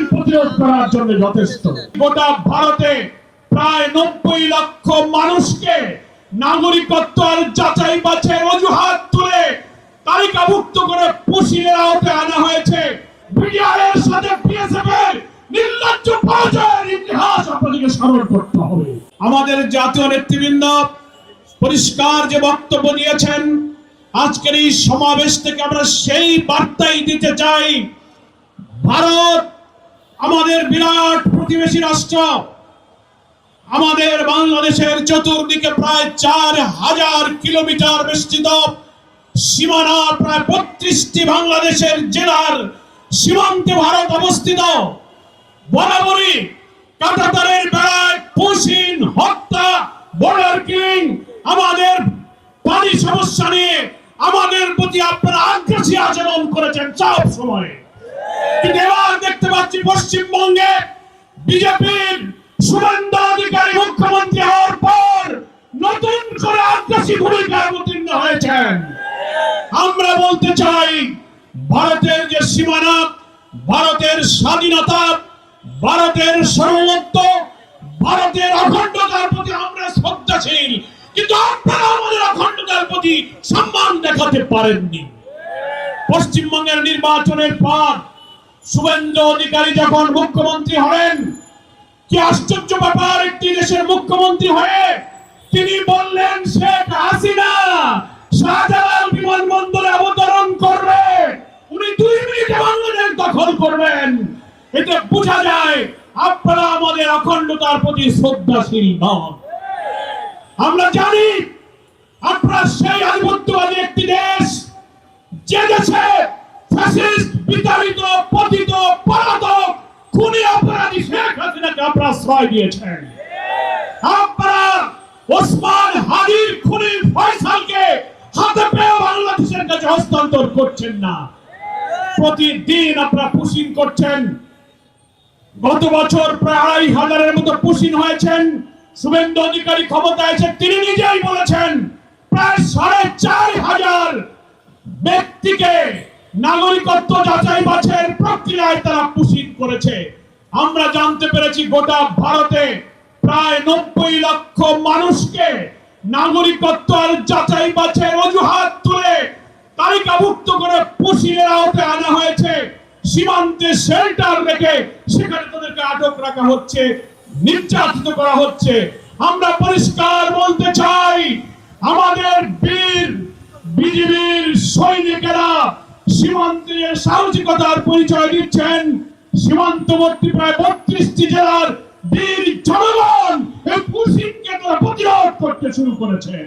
প্রতিরোধ করার জন্য যথেষ্ট। গোটা ভারতে প্রায় 90 লক্ষ মানুষকে নাগরিকত্ব আর যাচাই বাছাইয়ের অজুহাত তুলে তালিকাভুক্ত করে পুশিনের আওতায় আনা হয়েছে। বিডিআরের সাথে বিএসএফের নির্লজ্জ পরাজয়ের ইতিহাস আপনাদেরকে স্মরণ করতে হবে। আমাদের জাতীয় নেতৃবৃন্দ পরিষ্কার যে বক্তব্য দিয়েছেন, আজকের এই সমাবেশ থেকে আমরা সেই বার্তাই দিতে চাই, ভারত আমাদের বিরাট প্রতিবেশী রাষ্ট্র। আমাদের বাংলাদেশের চতুর্দিকে প্রায় 4000 কিলোমিটার বিস্তৃত সীমানা, প্রায় 32টি বাংলাদেশের জেলার সীমান্তে ভারত অবস্থিত। বরাবরই কাঁটাতারের বেড়ায় পুশিন হত্যা, বর্ডার কিলিং, আমাদের পানি সমস্যা নিয়ে আমাদের প্রতি আপনারা আগ্রাসী আচরণ করেছেন সব সময়। কিন্তু এবার দেখতে পাচ্ছি পশ্চিমবঙ্গে বিজেপির শুভেন্দু অধিকারী মুখ্যমন্ত্রী হওয়ার পর নতুন করে আগ্রাসী ভূমিকায় অবতীর্ণ হয়েছেন। আমরা বলতে চাই, ভারতের যে সীমানা, ভারতের স্বাধীনতা, ভারতের সার্বভৌমত্ব, ভারতের অখণ্ডতার প্রতি আমরা শ্রদ্ধাশীল, কিন্তু আপনারা আমাদের অখণ্ডতার প্রতি সম্মান দেখাতে পারেননি। পশ্চিমবঙ্গের নির্বাচনের পর শুভেন্দু অধিকারী যখন মুখ্যমন্ত্রী হলেন, কি আশ্চর্য ব্যাপার, একটি দেশের মুখ্যমন্ত্রী হয়ে তিনি বললেন শেখ হাসিনা শাহজালাল বিমানবন্দরে অবতরণ করবে, উনি 2 মিনিটে বাংলাদেশ দখল করবেন। এতে বোঝা যায় আপনারা আমাদের অখণ্ডতার প্রতি শ্রদ্ধাশীল নন। আমরা জানি আপনারা সেই আধিপত্যবাদী একটি দেশ, যে দেশে ফ্যাসিস্ট বিতাড়িত, পতিত, পলাতক, খুনি অপরাধী শেখ হাসিনাকে আপনারা আশ্রয় দিয়েছেন। আপনারা ওসমান হাদির খুনি ফয়সালকে হাতে পেয়ে বাংলাদেশের কাছে হস্তান্তর করছেন না। প্রতিদিন আপনারা পুশিং করছেন। গত বছর প্রায় 2500-এর মতো পুশিং হয়েছেন। শুভেন্দু অধিকারী ক্ষমতায় এসে তিনি নিজেই বলেছেন প্রায় 4500 ব্যক্তিকে নাগরিকত্ব যাচাই বাছাইয়ের প্রক্রিয়ায় তারা পুশিং করেছে। আমরা জানতে পেরেছি গোটা ভারতে প্রায় 90 লক্ষ মানুষকে নাগরিকত্ব আর যাচাই বাছাইয়ের অজুহাত তুলে তালিকাভুক্ত করে পুশিনের আওতায় আনা হয়েছে। সীমান্তে শেল্টার রেখে সেখানে তাদেরকে আটক রাখা হচ্ছে, নির্যাতিত করা হচ্ছে। আমরা পরিষ্কার বলতে চাই, আমাদের বীর বিজিবির সৈনিকেরা সীমান্তে সাহসিকতার পরিচয় দিচ্ছেন। সীমান্তবর্তী প্রায় 32টি জেলার বীর জনগণ এই পুশিংকে তারা প্রতিরোধ করতে শুরু করেছেন।